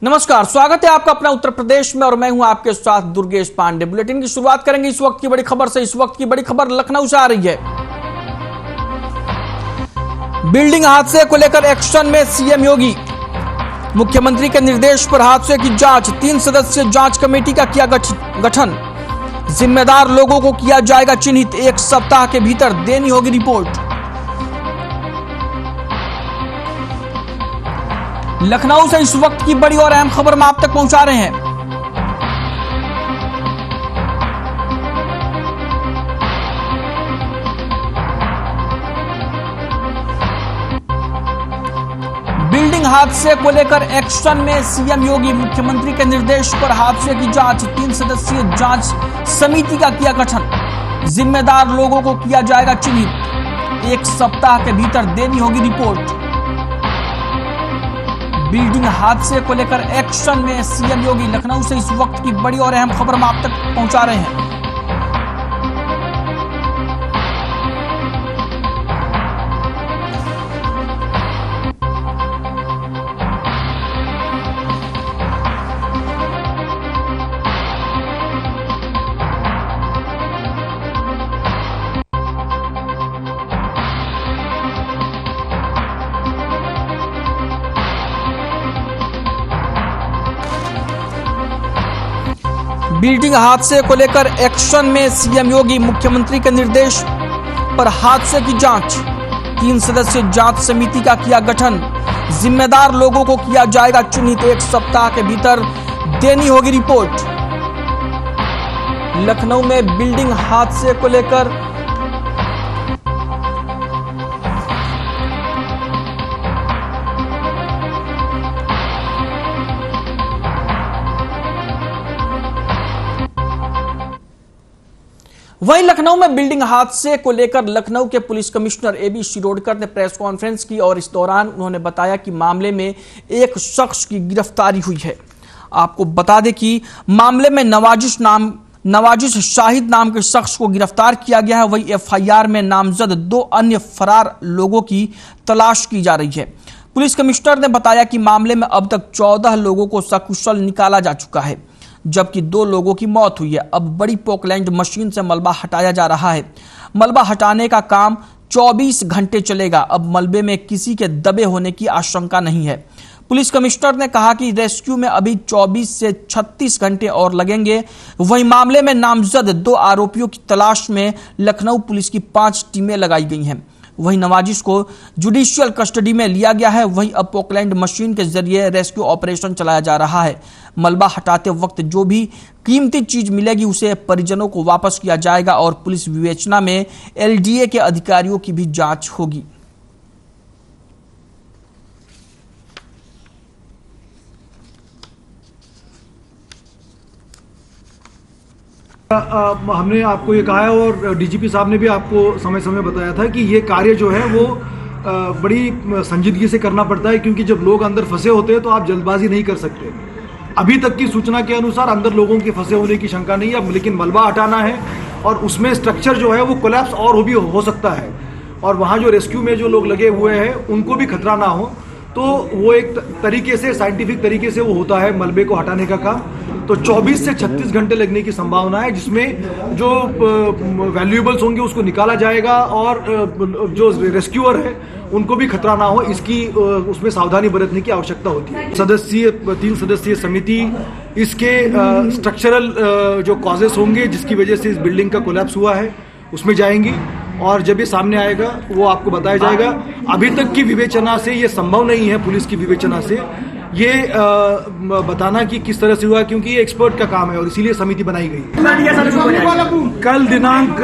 नमस्कार, स्वागत है आपका अपना उत्तर प्रदेश में और मैं हूं आपके साथ दुर्गेश पांडे। बुलेटिन की शुरुआत करेंगे इस वक्त की बड़ी खबर से। इस वक्त की बड़ी खबर लखनऊ से आ रही है। बिल्डिंग हादसे को लेकर एक्शन में सीएम योगी। मुख्यमंत्री के निर्देश पर हादसे की जांच, 3 सदस्यीय जांच कमेटी का किया गठन। जिम्मेदार लोगों को किया जाएगा चिन्हित, 1 सप्ताह के भीतर देनी होगी रिपोर्ट। लखनऊ से इस वक्त की बड़ी और अहम खबर हम आप तक पहुंचा रहे हैं। बिल्डिंग हादसे को लेकर एक्शन में सीएम योगी। मुख्यमंत्री के निर्देश पर हादसे की जांच, 3 सदस्यीय जांच समिति का किया गठन। जिम्मेदार लोगों को किया जाएगा चिन्हित, 1 सप्ताह के भीतर देनी होगी रिपोर्ट। बिल्डिंग हादसे को लेकर एक्शन में सीएम योगी। लखनऊ से इस वक्त की बड़ी और अहम खबर हम आप तक पहुंचा रहे हैं। बिल्डिंग हादसे को लेकर एक्शन में सीएम योगी। मुख्यमंत्री के निर्देश पर हादसे की जांच, 3 सदस्यीय जांच समिति का किया गठन। जिम्मेदार लोगों को किया जाएगा चिन्हित, 1 सप्ताह के भीतर देनी होगी रिपोर्ट। लखनऊ में बिल्डिंग हादसे को लेकर वहीं लखनऊ में बिल्डिंग हादसे को लेकर लखनऊ के पुलिस कमिश्नर एबी शिरोडकर ने प्रेस कॉन्फ्रेंस की और इस दौरान उन्होंने बताया कि मामले में एक शख्स की गिरफ्तारी हुई है। आपको बता दें कि मामले में नवाजिश शाहिद नाम के शख्स को गिरफ्तार किया गया है। वहीं एफआईआर में नामजद 2 अन्य फरार लोगों की तलाश की जा रही है। पुलिस कमिश्नर ने बताया कि मामले में अब तक 14 लोगों को सकुशल निकाला जा चुका है, जबकि 2 लोगों की मौत हुई है। अब बड़ी पोकलैंड मशीन से मलबा हटाया जा रहा है। मलबा हटाने का काम 24 घंटे चलेगा। अब मलबे में किसी के दबे होने की आशंका नहीं है। पुलिस कमिश्नर ने कहा कि रेस्क्यू में अभी 24 से 36 घंटे और लगेंगे। वहीं मामले में नामजद 2 आरोपियों की तलाश में लखनऊ पुलिस की 5 टीमें लगाई गई हैं। वहीं नवाजिश को जुडिशियल कस्टडी में लिया गया है। वहीं अब पोकलैंड मशीन के जरिए रेस्क्यू ऑपरेशन चलाया जा रहा है। मलबा हटाते वक्त जो भी कीमती चीज मिलेगी उसे परिजनों को वापस किया जाएगा और पुलिस विवेचना में एलडीए के अधिकारियों की भी जांच होगी। हमने आपको ये कहा है और डीजीपी साहब ने भी आपको समय समय बताया था कि ये कार्य जो है वो बड़ी संजीदगी से करना पड़ता है, क्योंकि जब लोग अंदर फंसे होते हैं तो आप जल्दबाजी नहीं कर सकते। अभी तक की सूचना के अनुसार अंदर लोगों के फंसे होने की शंका नहीं है, लेकिन मलबा हटाना है और उसमें स्ट्रक्चर जो है वो कोलैप्स और भी हो सकता है। और वहाँ जो रेस्क्यू में जो लोग लगे हुए हैं उनको भी खतरा ना हो, तो वो एक तरीके से साइंटिफिक तरीके से वो होता है मलबे को हटाने का काम। तो 24 से 36 घंटे लगने की संभावना है, जिसमें जो वैल्यूएबल्स होंगे उसको निकाला जाएगा और जो रेस्क्यूअर है उनको भी खतरा ना हो, इसकी उसमें सावधानी बरतने की आवश्यकता होती है। 3 सदस्यीय समिति इसके स्ट्रक्चरल जो कॉजेस होंगे जिसकी वजह से इस बिल्डिंग का कोलैप्स हुआ है उसमें जाएंगी और जब ये सामने आएगा वो आपको बताया जाएगा। अभी तक की विवेचना से ये संभव नहीं है, पुलिस की विवेचना से ये बताना कि किस तरह से हुआ, क्योंकि ये एक्सपर्ट का काम है और इसीलिए समिति बनाई गई। कल दिनांक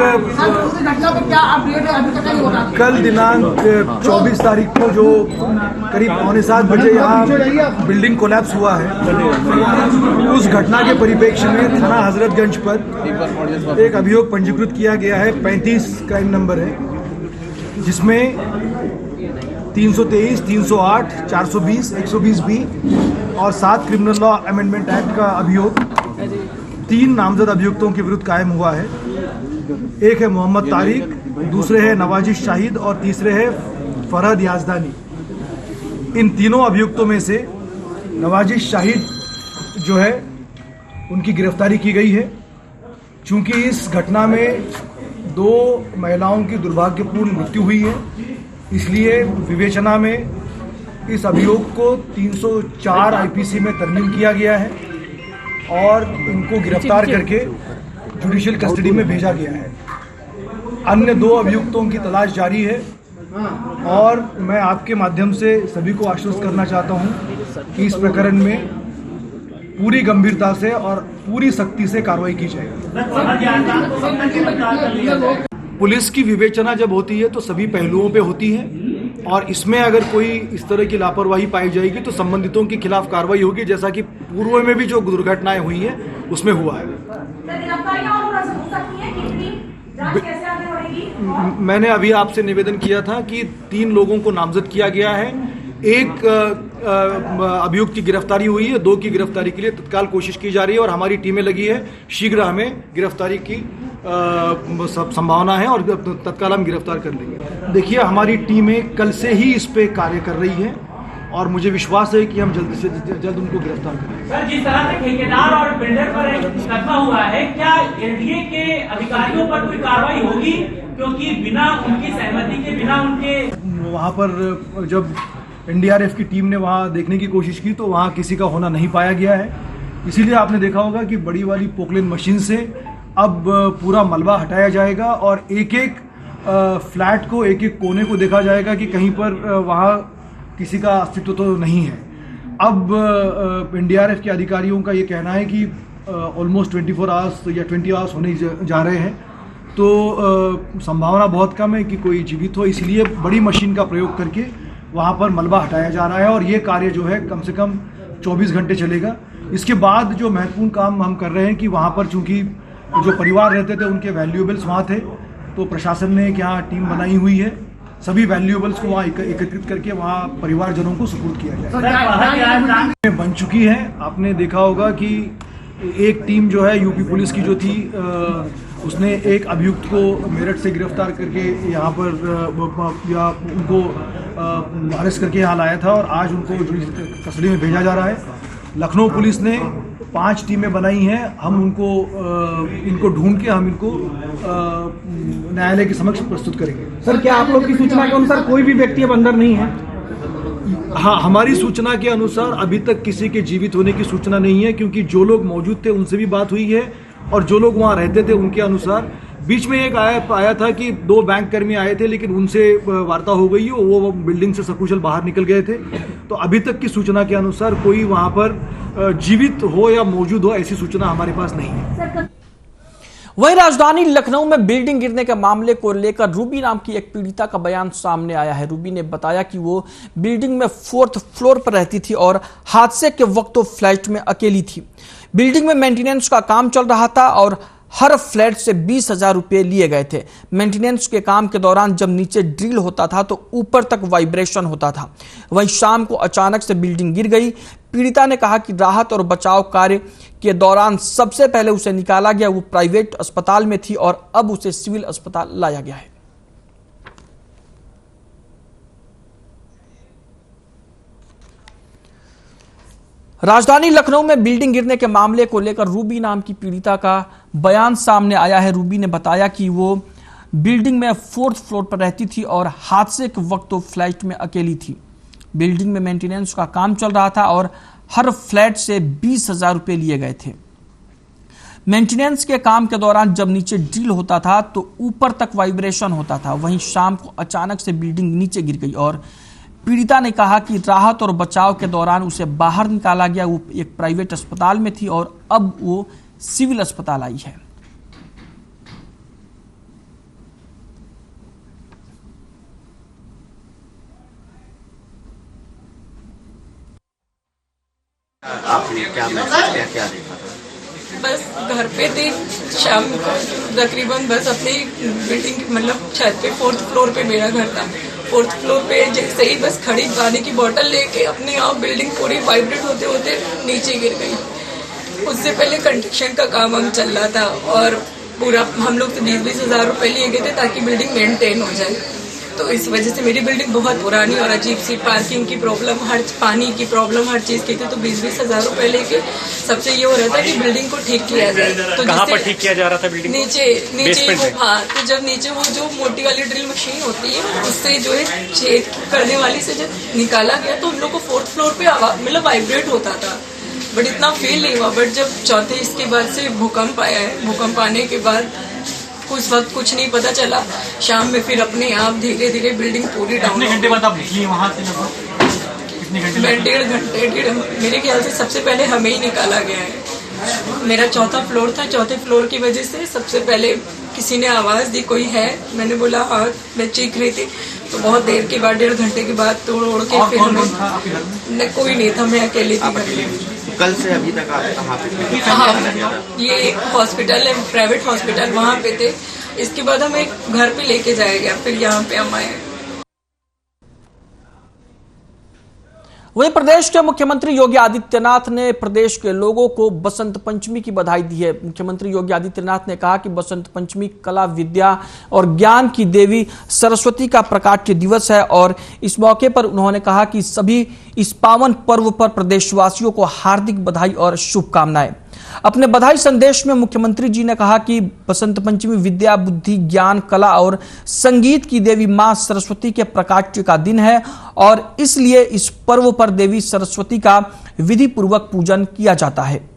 24 तारीख को जो करीब 6:45 बजे यहाँ बिल्डिंग कोलैप्स हुआ है, उस घटना के परिप्रेक्ष्य में थाना हजरतगंज पर एक अभियोग पंजीकृत किया गया है। 35 क्राइम नंबर है, जिसमें 323, 308, 420, 120B और 7 क्रिमिनल लॉ अमेंडमेंट एक्ट का अभियोग 3 नामजद अभियुक्तों के विरुद्ध कायम हुआ है। एक है मोहम्मद तारिक, दूसरे है नवाजिश शाहिद और तीसरे है फरहद याजदानी। इन तीनों अभियुक्तों में से नवाजिश शाहिद जो है उनकी गिरफ्तारी की गई है। चूँकि इस घटना में 2 महिलाओं की दुर्भाग्यपूर्ण मृत्यु हुई है, इसलिए विवेचना में इस अभियोग को 304 आईपीसी में तरमीम किया गया है और इनको गिरफ्तार करके जुडिशियल कस्टडी में भेजा गया है। अन्य 2 अभियुक्तों की तलाश जारी है और मैं आपके माध्यम से सभी को आश्वस्त करना चाहता हूं कि इस प्रकरण में पूरी गंभीरता से और पूरी सख्ती से कार्रवाई की जाएगी। पुलिस की विवेचना जब होती है तो सभी पहलुओं पे होती है और इसमें अगर कोई इस तरह की लापरवाही पाई जाएगी तो संबंधितों के खिलाफ कार्रवाई होगी, जैसा कि पूर्व में भी जो दुर्घटनाएं हुई हैं उसमें हुआ है। मैंने अभी आपसे निवेदन किया था कि 3 लोगों को नामजद किया गया है, 1 अभियुक्त की गिरफ्तारी हुई है, 2 की गिरफ्तारी के लिए तत्काल कोशिश की जा रही है और हमारी टीमें लगी है। शीघ्र हमें गिरफ्तारी की संभावना है और तत्काल हम गिरफ्तार कर लेंगे। देखिए, हमारी टीमें कल से ही इस पे कार्य कर रही हैं और मुझे विश्वास है कि हम जल्द से जल्द उनको गिरफ्तार करेंगे। सर, जिस तरह से ठेकेदार और बिल्डर पर मुकदमा हुआ है, क्या एलडीए के अधिकारियों पर कोई कार्रवाई होगी? क्योंकि बिना उनकी सहमति के, बिना उनके वहाँ पर जब एनडीआरएफ की टीम ने वहाँ देखने की कोशिश की तो वहाँ किसी का होना नहीं पाया गया है। इसीलिए आपने देखा होगा कि बड़ी वाली पोकलेन मशीन से अब पूरा मलबा हटाया जाएगा और एक-एक फ्लैट को, एक-एक कोने को देखा जाएगा कि कहीं पर वहाँ किसी का अस्तित्व तो नहीं है। अब एनडीआरएफ के अधिकारियों का ये कहना है कि ऑलमोस्ट 24 आवर्स या 20 आवर्स होने जा रहे हैं, तो संभावना बहुत कम है कि कोई जीवित हो, इसलिए बड़ी मशीन का प्रयोग करके वहाँ पर मलबा हटाया जा रहा है और ये कार्य जो है कम से कम 24 घंटे चलेगा। इसके बाद जो महत्वपूर्ण काम हम कर रहे हैं कि वहाँ पर चूँकि जो परिवार रहते थे उनके वैल्यूएबल्स वहाँ थे, तो प्रशासन ने एक यहाँ टीम बनाई हुई है, सभी वैल्यूएबल्स को वहाँ एकत्रित करके वहाँ परिवारजनों को सुपुर्द किया जाए। बन चुकी है। आपने देखा होगा कि एक टीम जो है यूपी पुलिस की जो थी, उसने एक अभियुक्त को मेरठ से गिरफ्तार करके यहाँ पर या उनको अरेस्ट करके यहाँ लाया था और आज उनको कस्टडी में भेजा जा रहा है। लखनऊ पुलिस ने 5 टीमें बनाई हैं। हम इनको ढूंढ के हम इनको न्यायालय के समक्ष प्रस्तुत करेंगे। सर, क्या आप लोग की सूचना के अनुसार कोई भी व्यक्ति अब अंदर नहीं है? हाँ, हमारी सूचना के अनुसार अभी तक किसी के जीवित होने की सूचना नहीं है, क्योंकि जो लोग मौजूद थे उनसे भी बात हुई है और जो लोग वहाँ रहते थे उनके अनुसार बीच में एक आया था कि 2 बैंक कर्मी आए थे, लेकिन उनसे वार्ता हो गई, वो बिल्डिंग से सकुशल बाहर निकल गए थे। तो अभी तक की सूचना के अनुसार कोई वहाँ पर जीवित हो या मौजूद हो ऐसी सूचना हमारे पास नहीं है। वहीं राजधानी लखनऊ में बिल्डिंग गिरने के मामले को लेकर रूबी नाम की एक पीड़िता का बयान सामने आया है। रूबी ने बताया कि वो बिल्डिंग में 4th फ्लोर पर रहती थी और हादसे के वक्त तो फ्लैट में अकेली थी। बिल्डिंग में मेंटेनेंस का काम चल रहा था और हर फ्लैट से 20,000 रुपये लिए गए थे। मेंटेनेंस के काम के दौरान जब नीचे ड्रिल होता था तो ऊपर तक वाइब्रेशन होता था। वहीं शाम को अचानक से बिल्डिंग गिर गई। पीड़िता ने कहा कि राहत और बचाव कार्य के दौरान सबसे पहले उसे निकाला गया, वो प्राइवेट अस्पताल में थी और अब उसे सिविल अस्पताल लाया गया है। राजधानी लखनऊ में बिल्डिंग गिरने के मामले को लेकर रूबी नाम की पीड़िता का बयान सामने आया है। रूबी ने बताया कि वो बिल्डिंग में 4th फ्लोर पर रहती थी और हादसे के वक्त तो फ्लैट में अकेली थी। बिल्डिंग में मेंटेनेंस का काम चल रहा था और हर फ्लैट से 20,000 रुपये लिए गए थे। मेंटेनेंस के काम के दौरान जब नीचे ड्रिल होता था तो ऊपर तक वाइब्रेशन होता था। वहीं शाम को अचानक से बिल्डिंग नीचे गिर गई और पीड़िता ने कहा कि राहत और बचाव के दौरान उसे बाहर निकाला गया। वो एक प्राइवेट अस्पताल में थी और अब वो सिविल अस्पताल आई है। आपने क्या मैसेज किया, क्या देखा? बस घर पे थे शाम को तकरीबन, बस अपनी बिल्डिंग मतलब छत पे 4th फ्लोर पे मेरा घर था। 4th फ्लोर पे जैसे ही बस खड़ी पानी की बोतल लेके अपने आप बिल्डिंग पूरी वाइब्रेट होते होते नीचे गिर गई। उससे पहले कंस्ट्रक्शन का काम हम चल रहा था और पूरा हम लोग तो 20-20 हज़ार रुपये लिए गए थे ताकि बिल्डिंग मेंटेन हो जाए। तो इस वजह से मेरी बिल्डिंग बहुत पुरानी और अजीब सी, पार्किंग की प्रॉब्लम, हर पानी की प्रॉब्लम, हर चीज़ की थी। तो 20-20 हज़ार रुपए लेके सबसे ये हो रहा था कि बिल्डिंग को ठीक किया जाए। तो कहाँ पर ठीक किया जा रहा था बिल्डिंग? नीचे वो, हाँ, तो जब नीचे वो जो मोटी वाली ड्रिल मशीन होती है उससे जो है छेद करने वाली से जब निकाला गया तो हम लोग को 4th फ्लोर पे मतलब वाइब्रेट होता था, बट इतना फील नहीं हुआ। बट जब चौथे इसके बाद से भूकंप आया है, भूकंप आने के बाद उस वक्त कुछ नहीं पता चला, शाम में फिर अपने आप धीरे धीरे बिल्डिंग पूरी डाउन। कितने घंटे बाद आप निकली वहाँ से? कितने घंटे? मैं 1.5 घंटे, मेरे ख्याल से सबसे पहले हमें ही निकाला गया है। मेरा 4था फ्लोर था, 4थे फ्लोर की वजह से सबसे पहले किसी ने आवाज़ दी कोई है, मैंने बोला हाँ, मैं चीख रही थी। तो बहुत देर के बाद, 1.5 घंटे के बाद तोड़ ओड़ के फिर कोई नहीं था, मैं अकेली थी। कल से अभी तक आप कहाँ पे? हाँ, ये एक हॉस्पिटल है, प्राइवेट हॉस्पिटल, वहाँ पे थे। इसके बाद हम एक घर पे लेके जाया गया, फिर यहाँ पे हम आए। वहीं प्रदेश के मुख्यमंत्री योगी आदित्यनाथ ने प्रदेश के लोगों को बसंत पंचमी की बधाई दी है। मुख्यमंत्री योगी आदित्यनाथ ने कहा कि बसंत पंचमी कला, विद्या और ज्ञान की देवी सरस्वती का प्रकाट्य दिवस है और इस मौके पर उन्होंने कहा कि सभी इस पावन पर्व पर प्रदेशवासियों को हार्दिक बधाई और शुभकामनाएं। अपने बधाई संदेश में मुख्यमंत्री जी ने कहा कि बसंत पंचमी विद्या, बुद्धि, ज्ञान, कला और संगीत की देवी मां सरस्वती के प्रकाट्य का दिन है और इसलिए इस पर्व पर देवी सरस्वती का विधि पूर्वक पूजन किया जाता है।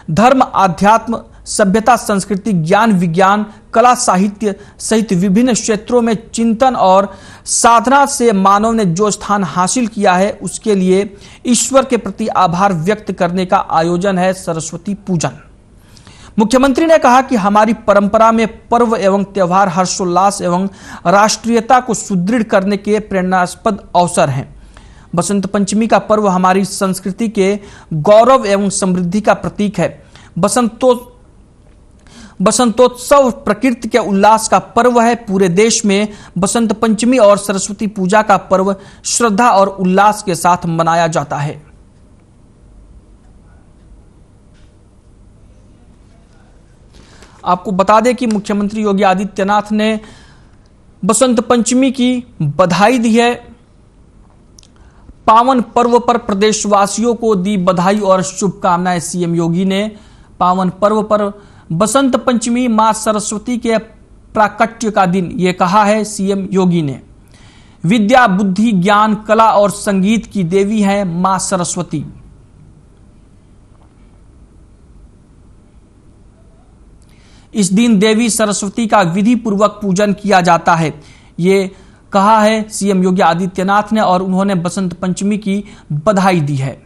धर्म, आध्यात्म, सभ्यता, संस्कृति, ज्ञान, विज्ञान, कला, साहित्य सहित विभिन्न क्षेत्रों में चिंतन और साधना से मानव ने जो स्थान हासिल किया है उसके लिए ईश्वर के प्रति आभार व्यक्त करने का आयोजन है सरस्वती पूजन। मुख्यमंत्री ने कहा कि हमारी परंपरा में पर्व एवं त्योहार हर्षोल्लास एवं राष्ट्रीयता को सुदृढ़ करने के प्रेरणास्पद अवसर हैं। बसंत पंचमी का पर्व हमारी संस्कृति के गौरव एवं समृद्धि का प्रतीक है। बसंतोत्सव प्रकृति के उल्लास का पर्व है। पूरे देश में बसंत पंचमी और सरस्वती पूजा का पर्व श्रद्धा और उल्लास के साथ मनाया जाता है। आपको बता दें कि मुख्यमंत्री योगी आदित्यनाथ ने बसंत पंचमी की बधाई दी है। पावन पर्व पर प्रदेशवासियों को दी बधाई और शुभकामनाएं। सीएम योगी ने पावन पर्व पर बसंत पंचमी मां सरस्वती के प्राकट्य का दिन, ये कहा है सीएम योगी ने। विद्या, बुद्धि, ज्ञान, कला और संगीत की देवी है मां सरस्वती। इस दिन देवी सरस्वती का विधि पूर्वक पूजन किया जाता है, ये कहा है सीएम योगी आदित्यनाथ ने और उन्होंने बसंत पंचमी की बधाई दी है।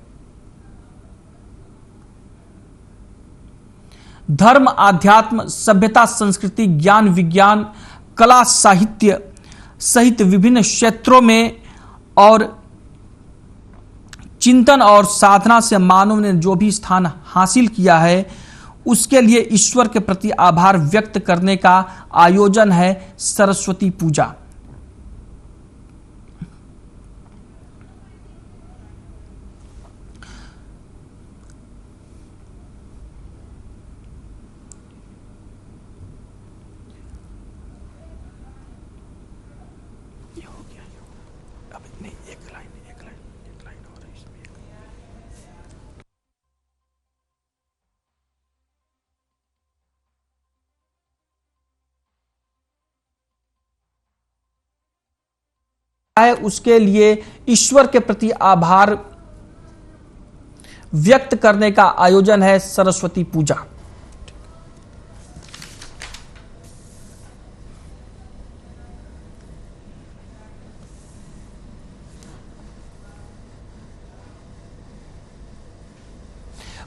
धर्म, आध्यात्म, सभ्यता, संस्कृति, ज्ञान, विज्ञान, कला, साहित्य सहित विभिन्न क्षेत्रों में और चिंतन और साधना से मानव ने जो भी स्थान हासिल किया है उसके लिए ईश्वर के प्रति आभार व्यक्त करने का आयोजन है सरस्वती पूजा। है उसके लिए ईश्वर के प्रति आभार व्यक्त करने का आयोजन है सरस्वती पूजा।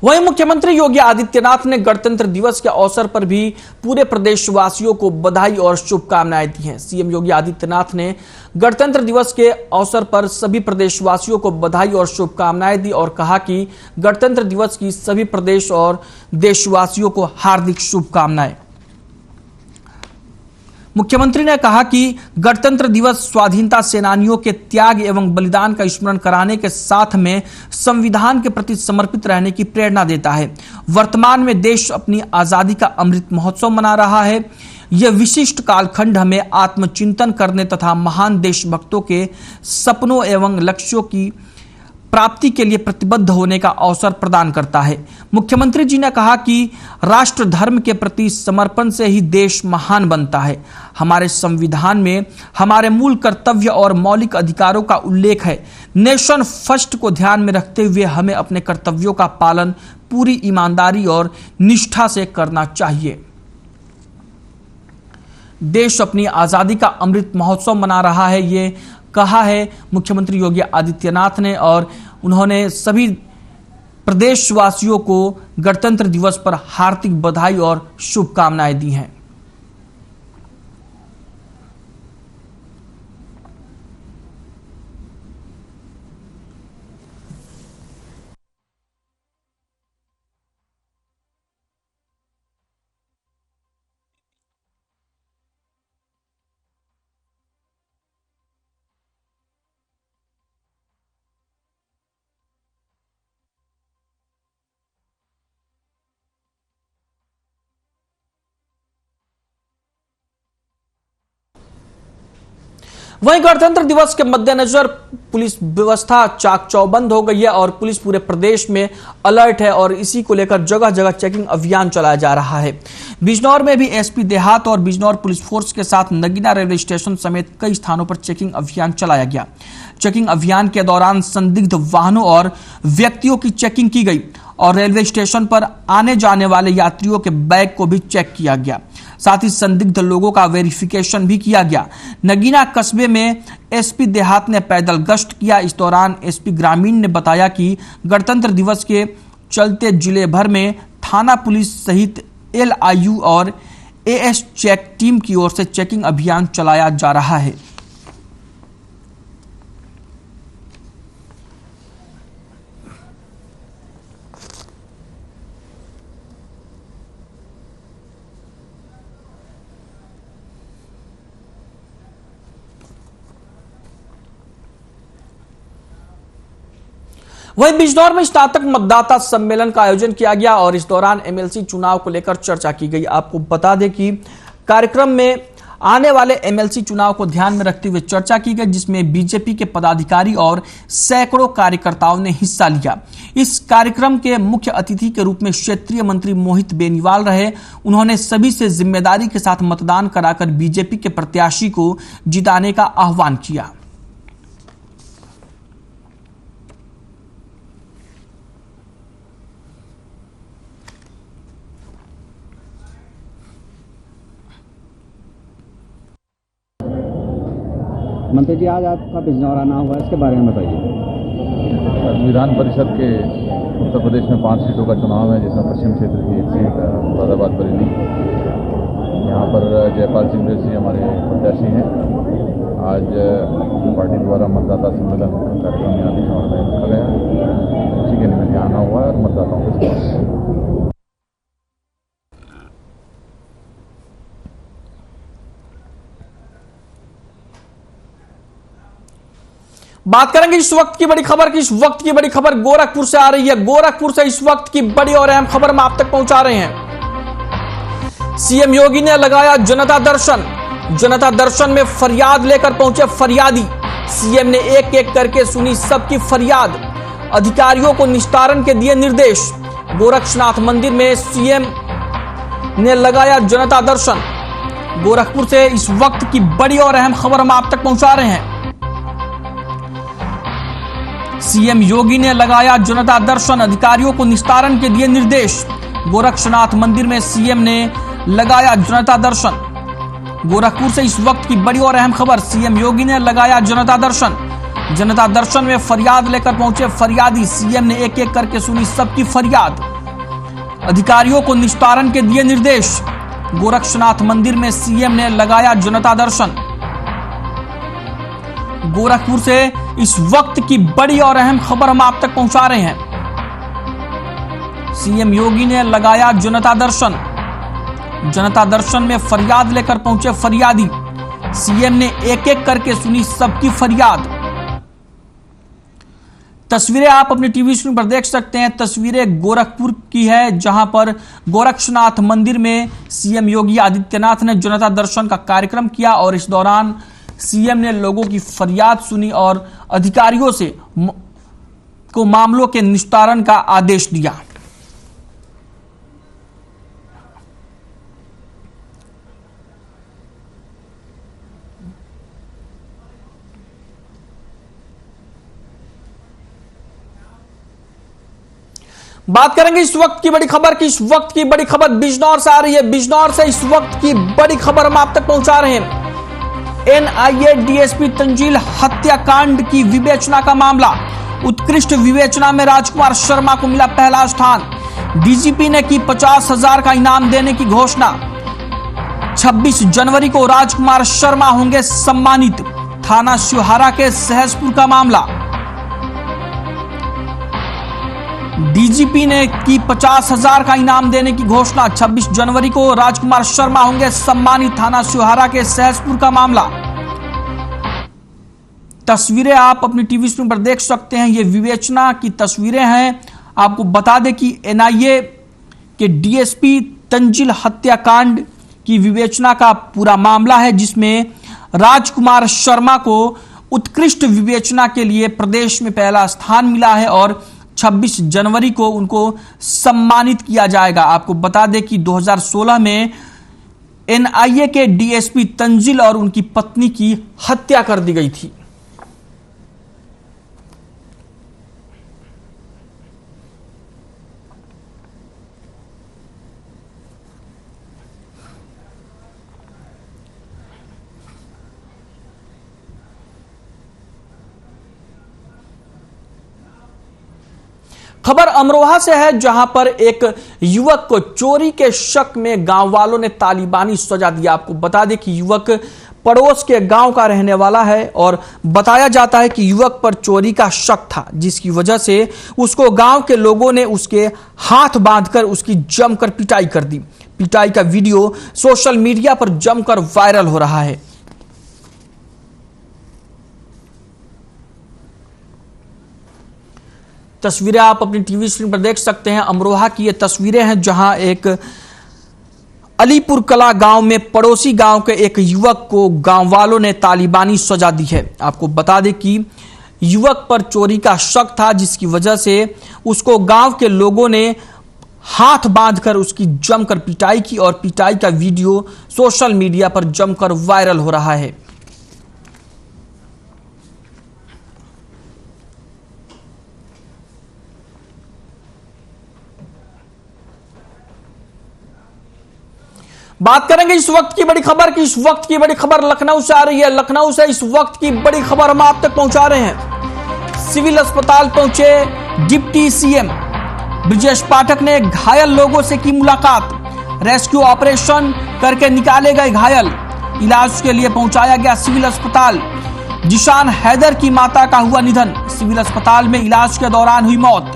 वहीं मुख्यमंत्री योगी आदित्यनाथ ने गणतंत्र दिवस के अवसर पर भी पूरे प्रदेशवासियों को बधाई और शुभकामनाएं दी हैं। सीएम योगी आदित्यनाथ ने गणतंत्र दिवस के अवसर पर सभी प्रदेशवासियों को बधाई और शुभकामनाएं दी और कहा कि गणतंत्र दिवस की सभी प्रदेश और देशवासियों को हार्दिक शुभकामनाएं। मुख्यमंत्री ने कहा कि गणतंत्र दिवस स्वाधीनता सेनानियों के त्याग एवं बलिदान का स्मरण कराने के साथ में संविधान के प्रति समर्पित रहने की प्रेरणा देता है। वर्तमान में देश अपनी आजादी का अमृत महोत्सव मना रहा है। यह विशिष्ट कालखंड हमें आत्मचिंतन करने तथा महान देशभक्तों के सपनों एवं लक्ष्यों की प्राप्ति के लिए प्रतिबद्ध होने का अवसर प्रदान करता है। मुख्यमंत्री जी ने कहा कि राष्ट्र धर्म के प्रति समर्पण से ही देश महान बनता है। हमारे संविधान में हमारे मूल कर्तव्य और मौलिक अधिकारों का उल्लेख है। नेशन फर्स्ट को ध्यान में रखते हुए हमें अपने कर्तव्यों का पालन पूरी ईमानदारी और निष्ठा से करना चाहिए। देश अपनी आजादी का अमृत महोत्सव मना रहा है, ये कहा है मुख्यमंत्री योगी आदित्यनाथ ने, और उन्होंने सभी प्रदेशवासियों को गणतंत्र दिवस पर हार्दिक बधाई और शुभकामनाएं दी हैं। वहीं गणतंत्र दिवस के मद्देनजर पुलिस व्यवस्था चाक चौबंद हो गई है और पुलिस पूरे प्रदेश में अलर्ट है और इसी को लेकर जगह जगह चेकिंग अभियान चलाया जा रहा है। बिजनौर में भी एसपी देहात और बिजनौर पुलिस फोर्स के साथ नगीना रेलवे स्टेशन समेत कई स्थानों पर चेकिंग अभियान चलाया गया। चेकिंग अभियान के दौरान संदिग्ध वाहनों और व्यक्तियों की चेकिंग की गई और रेलवे स्टेशन पर आने जाने वाले यात्रियों के बैग को भी चेक किया गया। साथ ही संदिग्ध लोगों का वेरिफिकेशन भी किया गया। नगीना कस्बे में एसपी देहात ने पैदल गश्त किया। इस दौरान एसपी ग्रामीण ने बताया कि गणतंत्र दिवस के चलते जिले भर में थाना पुलिस सहित LIU और AS चेक टीम की ओर से चेकिंग अभियान चलाया जा रहा है। वहीं बिजनौर में स्नातक मतदाता सम्मेलन का आयोजन किया गया और इस दौरान MLC चुनाव को लेकर चर्चा की गई। आपको बता दें कि कार्यक्रम में आने वाले MLC चुनाव को ध्यान में रखते हुए चर्चा की गई, जिसमें बीजेपी के पदाधिकारी और सैकड़ों कार्यकर्ताओं ने हिस्सा लिया। इस कार्यक्रम के मुख्य अतिथि के रूप में क्षेत्रीय मंत्री मोहित बेनीवाल रहे। उन्होंने सभी से जिम्मेदारी के साथ मतदान कराकर बीजेपी के प्रत्याशी को जिताने का आह्वान किया। मंत्री जी, आज आपका बिजनौर आना हुआ है, इसके बारे में बताइए। विधान परिषद के उत्तर प्रदेश में 5 सीटों का चुनाव है, जिसमें पश्चिम क्षेत्र की 1 सीट मुरादाबाद बरेली। यहाँ पर जयपाल सिंह जैसी हमारे प्रत्याशी हैं। आज पार्टी द्वारा मतदाता सम्मेलन कार्यक्रम यहाँ बिजनौर में रखा गया, उसी के निमित्त यहाँ आना हुआ है और मतदाताओं के साथ बात करेंगे इस वक्त की बड़ी खबर की। इस वक्त की बड़ी खबर गोरखपुर से आ रही है। गोरखपुर से इस वक्त की बड़ी और अहम खबर हम आप तक पहुंचा रहे हैं। सीएम योगी ने लगाया जनता दर्शन। जनता दर्शन में फरियाद लेकर पहुंचे फरियादी। सीएम ने एक एक करके सुनी सबकी फरियाद। अधिकारियों को निस्तारण के दिए निर्देश। गोरक्षनाथ मंदिर में सीएम ने लगाया जनता दर्शन। गोरखपुर से इस वक्त की बड़ी और अहम खबर हम आप तक पहुंचा रहे हैं। सीएम योगी ने लगाया जनता दर्शन। अधिकारियों को निस्तारण के दिए निर्देश। गोरक्षनाथ मंदिर में सीएम ने लगाया जनता दर्शन। गोरखपुर से इस वक्त की बड़ी और अहम खबर। सीएम योगी ने लगाया जनता दर्शन। जनता दर्शन में फरियाद लेकर पहुंचे फरियादी। सीएम ने एक एक करके सुनी सबकी फरियाद। अधिकारियों को निस्तारण के दिए निर्देश। गोरक्षनाथ मंदिर में सीएम ने लगाया जनता दर्शन। गोरखपुर से इस वक्त की बड़ी और अहम खबर हम आप तक पहुंचा रहे हैं। सीएम योगी ने लगाया जनता दर्शन। जनता दर्शन में फरियाद लेकर पहुंचे फरियादी। सीएम ने एक एक करके सुनी सबकी फरियाद। तस्वीरें आप अपनी टीवी स्क्रीन पर देख सकते हैं। तस्वीरें गोरखपुर की है, जहां पर गोरक्षनाथ मंदिर में सीएम योगी आदित्यनाथ ने जनता दर्शन का कार्यक्रम किया और इस दौरान सीएम ने लोगों की फरियाद सुनी और अधिकारियों से को मामलों के निस्तारण का आदेश दिया। बात करेंगे इस वक्त की बड़ी खबर की। इस वक्त की बड़ी खबर बिजनौर से आ रही है। बिजनौर से इस वक्त की बड़ी खबर हम आप तक पहुंचा रहे हैं। एनआईए डीएसपी तंजील हत्याकांड की विवेचना का मामला। उत्कृष्ट विवेचना में राजकुमार शर्मा को मिला पहला स्थान। डीजीपी ने की 50,000 का इनाम देने की घोषणा। 26 जनवरी को राजकुमार शर्मा होंगे सम्मानित। थाना शिवहारा के सहसपुर का मामला। डीजीपी ने की 50,000 का इनाम देने की घोषणा। 26 जनवरी को राजकुमार शर्मा होंगे सम्मानित। थाना शिवहारा के सहसपुर का मामला। तस्वीरें आप अपनी टीवी स्क्रीन पर देख सकते हैं। ये विवेचना की तस्वीरें हैं। आपको बता दें कि एनआईए के डीएसपी तंजील हत्याकांड की विवेचना का पूरा मामला है, जिसमें राजकुमार शर्मा को उत्कृष्ट विवेचना के लिए प्रदेश में पहला स्थान मिला है और 26 जनवरी को उनको सम्मानित किया जाएगा। आपको बता दें कि 2016 में एनआईए के डीएसपी तंजील और उनकी पत्नी की हत्या कर दी गई थी। खबर अमरोहा से है, जहां पर एक युवक को चोरी के शक में गांव वालों ने तालिबानी सजा दिया। आपको बता दें कि युवक पड़ोस के गांव का रहने वाला है और बताया जाता है कि युवक पर चोरी का शक था, जिसकी वजह से उसको गांव के लोगों ने उसके हाथ बांधकर उसकी जमकर पिटाई कर दी। पिटाई का वीडियो सोशल मीडिया पर जमकर वायरल हो रहा है। तस्वीरें आप अपनी टीवी स्क्रीन पर देख सकते हैं। अमरोहा की ये तस्वीरें हैं, जहां एक अलीपुर कला गांव में पड़ोसी गांव के एक युवक को गांव वालों ने तालिबानी सजा दी है। आपको बता दें कि युवक पर चोरी का शक था, जिसकी वजह से उसको गांव के लोगों ने हाथ बांधकर उसकी जमकर पिटाई की और पिटाई का वीडियो सोशल मीडिया पर जमकर वायरल हो रहा है। बात करेंगे इस वक्त की बड़ी खबर की। इस वक्त की बड़ी खबर लखनऊ से आ रही है। लखनऊ से इस वक्त की बड़ी खबर हम आप तक पहुंचा रहे हैं। सिविल अस्पताल पहुंचे डिप्टी सीएम ब्रजेश पाठक ने घायल लोगों से की मुलाकात। रेस्क्यू ऑपरेशन करके निकाले गए घायल। इलाज के लिए पहुंचाया गया सिविल अस्पताल। जिशान हैदर की माता का हुआ निधन। सिविल अस्पताल में इलाज के दौरान हुई मौत।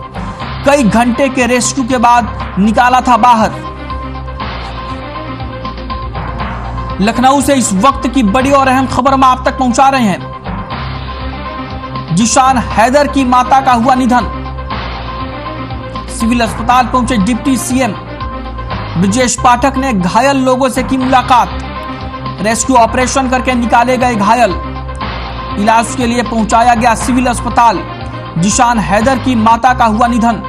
कई घंटे के रेस्क्यू के बाद निकाला था बाहर। लखनऊ से इस वक्त की बड़ी और अहम खबर हम आप तक पहुंचा रहे हैं। जिशान हैदर की माता का हुआ निधन। सिविल अस्पताल पहुंचे डिप्टी सीएम ब्रजेश पाठक ने घायल लोगों से की मुलाकात। रेस्क्यू ऑपरेशन करके निकाले गए घायल। इलाज के लिए पहुंचाया गया सिविल अस्पताल। जिशान हैदर की माता का हुआ निधन।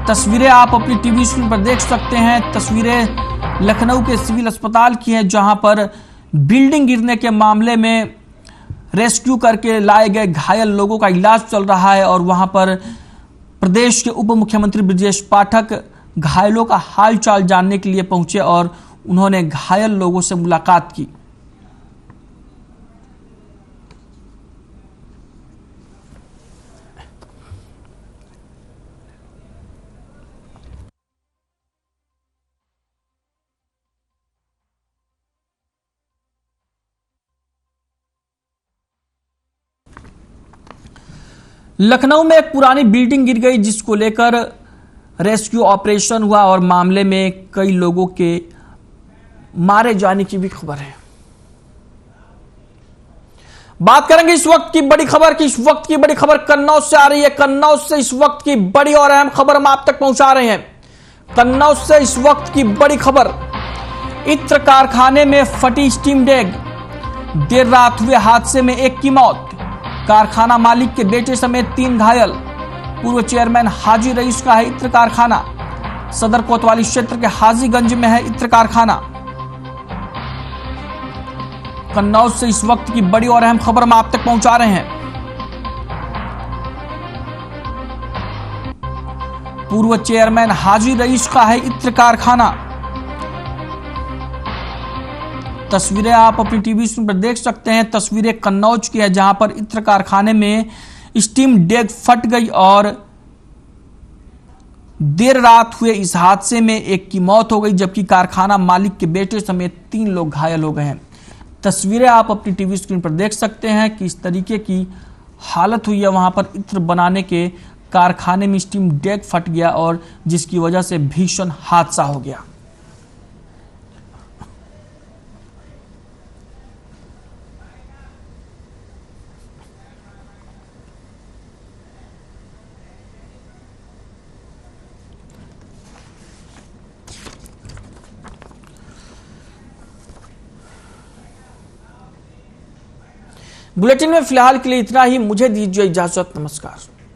तस्वीरें आप अपनी टीवी स्क्रीन पर देख सकते हैं। तस्वीरें लखनऊ के सिविल अस्पताल की हैं, जहां पर बिल्डिंग गिरने के मामले में रेस्क्यू करके लाए गए घायल लोगों का इलाज चल रहा है और वहां पर प्रदेश के उप मुख्यमंत्री ब्रजेश पाठक घायलों का हालचाल जानने के लिए पहुंचे और उन्होंने घायल लोगों से मुलाकात की। लखनऊ में एक पुरानी बिल्डिंग गिर गई, जिसको लेकर रेस्क्यू ऑपरेशन हुआ और मामले में कई लोगों के मारे जाने की भी खबर है। बात करेंगे इस वक्त की बड़ी खबर की। इस वक्त की बड़ी खबर कन्नौज से आ रही है। कन्नौज से इस वक्त की बड़ी और अहम खबर हम आप तक पहुंचा रहे हैं। कन्नौज से इस वक्त की बड़ी खबर, इत्र कारखाने में फटी स्टीम डेग, देर रात हुए हादसे में एक की मौत, कारखाना मालिक के बेटे समेत 3 घायल। पूर्व चेयरमैन हाजी रईस का है इत्र कारखाना। सदर कोतवाली क्षेत्र के हाजीगंज में है इत्र कारखाना। कन्नौज से इस वक्त की बड़ी और अहम खबर हम आप तक पहुंचा रहे हैं। पूर्व चेयरमैन हाजी रईस का है इत्र कारखाना। तस्वीरें आप अपनी टीवी स्क्रीन पर देख सकते हैं। तस्वीरें कन्नौज की है, जहां पर इत्र कारखाने में स्टीम डेग फट गई और देर रात हुए इस हादसे में एक की मौत हो गई, जबकि कारखाना मालिक के बेटे समेत 3 लोग घायल हो गए हैं। तस्वीरें आप अपनी टीवी स्क्रीन पर देख सकते हैं कि इस तरीके की हालत हुई है। वहां पर इत्र बनाने के कारखाने में स्टीम डेग फट गया और जिसकी वजह से भीषण हादसा हो गया। बुलेटिन में फिलहाल के लिए इतना ही। मुझे दीजिए इजाजत। नमस्कार।